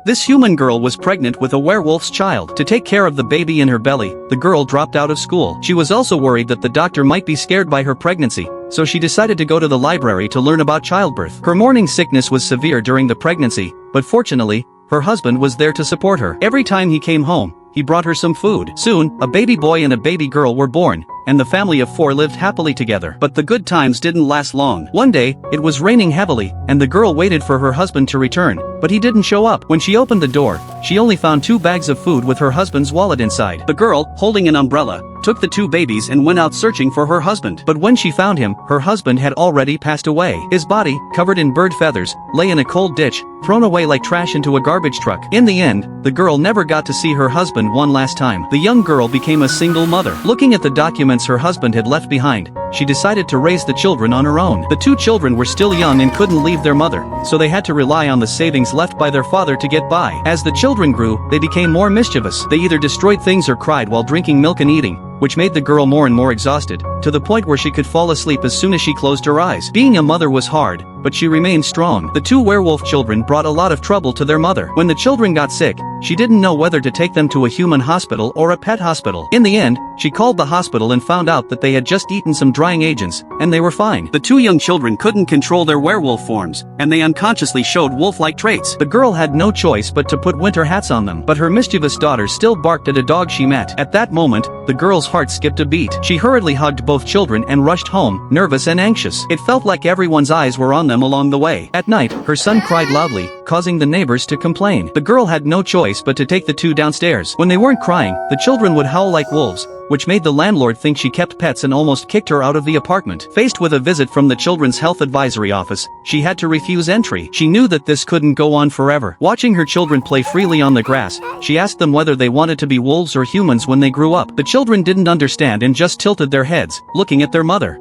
This human girl was pregnant with a werewolf's child. To take care of the baby in her belly, the girl dropped out of school. She was also worried that the doctor might be scared by her pregnancy, so she decided to go to the library to learn about childbirth. Her morning sickness was severe during the pregnancy, but fortunately, her husband was there to support her. Every time he came home, he brought her some food. Soon, a baby boy and a baby girl were born, and the family of 4 lived happily together. But the good times didn't last long. One day, it was raining heavily, and the girl waited for her husband to return, but he didn't show up. When she opened the door, she only found 2 bags of food with her husband's wallet inside. The girl, holding an umbrella, took the 2 babies and went out searching for her husband. But when she found him, her husband had already passed away. His body, covered in bird feathers, lay in a cold ditch, thrown away like trash into a garbage truck. In the end, the girl never got to see her husband one last time. The young girl became a single mother. Looking at the documents her husband had left behind, she decided to raise the children on her own. The 2 children were still young and couldn't leave their mother, so they had to rely on the savings left by their father to get by. As the children grew, they became more mischievous. They either destroyed things or cried while drinking milk and eating, which made the girl more and more exhausted, to the point where she could fall asleep as soon as she closed her eyes. Being a mother was hard, but she remained strong. The 2 werewolf children brought a lot of trouble to their mother. When the children got sick, she didn't know whether to take them to a human hospital or a pet hospital. In the end, she called the hospital and found out that they had just eaten some drying agents, and they were fine. The 2 young children couldn't control their werewolf forms, and they unconsciously showed wolf-like traits. The girl had no choice but to put winter hats on them, but her mischievous daughter still barked at a dog she met. At that moment, the girl's heart skipped a beat. She hurriedly hugged both children and rushed home, nervous and anxious. It felt like everyone's eyes were on them along the way. At night, her son cried loudly, causing the neighbors to complain. The girl had no choice but to take the 2 downstairs. When they weren't crying, the children would howl like wolves, which made the landlord think she kept pets and almost kicked her out of the apartment. Faced with a visit from the Children's Health Advisory Office, she had to refuse entry. She knew that this couldn't go on forever. Watching her children play freely on the grass, she asked them whether they wanted to be wolves or humans when they grew up. The children didn't understand and just tilted their heads, looking at their mother.